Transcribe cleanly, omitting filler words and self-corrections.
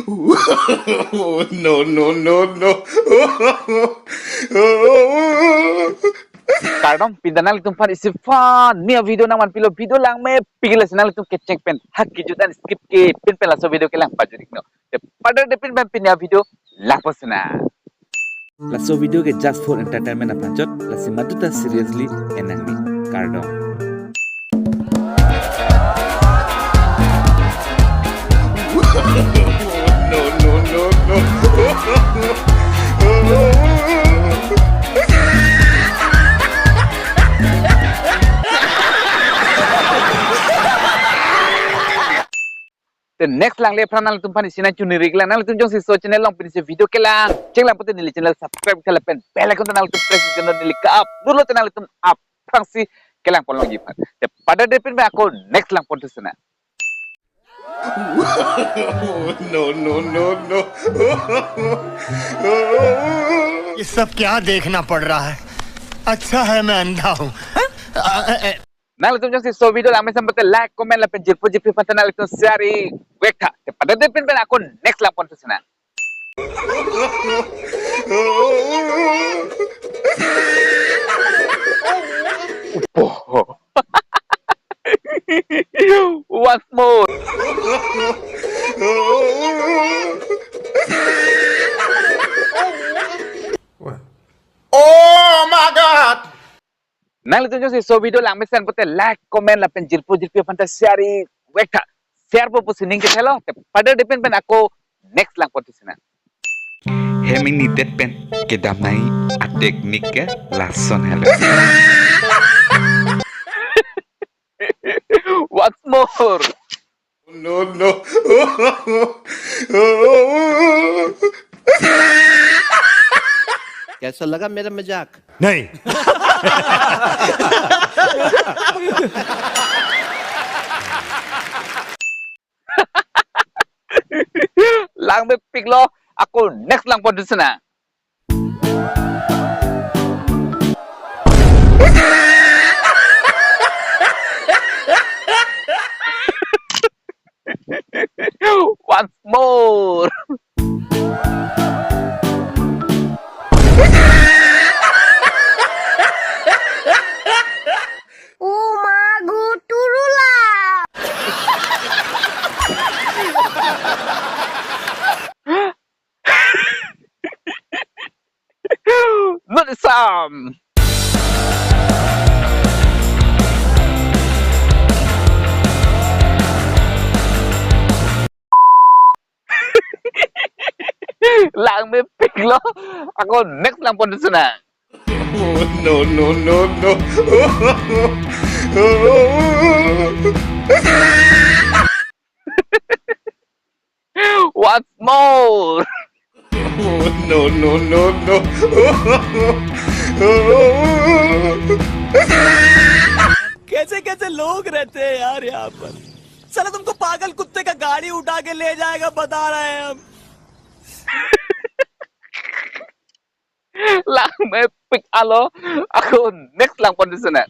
No, no, no, no. Kardom, pindanal tum fan isi fan nia video nang man pilo video lang me pigila senal tum kecek pen hak kijutan skip ke pin pela so video ke lang pajurik no. Pada de pin pin video lapasna. Lasso video ke just for entertainment apanjot lasi maduta seriously enangni Kardom. No, no, no, no. The next lang le pranal tum fan isina chuni regla nal tum jong si so channel long pin se video ke lang cek lang pute nili channel subscribe ke pen bell icon nal tum press channel nili ka up dulu channel tum up prangsi ke lang polong gipan te pada de pin aku next lang pon tusna. No, no, no, no. ये सब क्या देखना पड़ रहा है अच्छा है मैं अंधा हूँ Nal tum jong si so video lang mesam pute like comment la pen jirpu jirpu pante nal tum share weka te pada de pin aku next lang pon tusna. Once more. Oh my God! Nang itu jadi so video lang mesen pute like comment la pen jirpu pante share weka share po pusining ke thelo te pada depend pen aku next lang pon tusna. Heming ni det pen ke damnai a teknik ke lason hello. Once more. No, no. कैसा लगा मेरा मजाक नहीं Lang me pick lo aku next lang pon tusna. Once more. Not some. Lang me pick lo aku next lang pon tusna. No, no, no, no. Once more. No, no, no, no. कैसे कैसे लोग रहते हैं यार यहाँ पर साला तुमको पागल कुत्ते का गाड़ी उठा के ले जाएगा बता रहे हैं हम Lang me pick alo aku next lang pon tusna.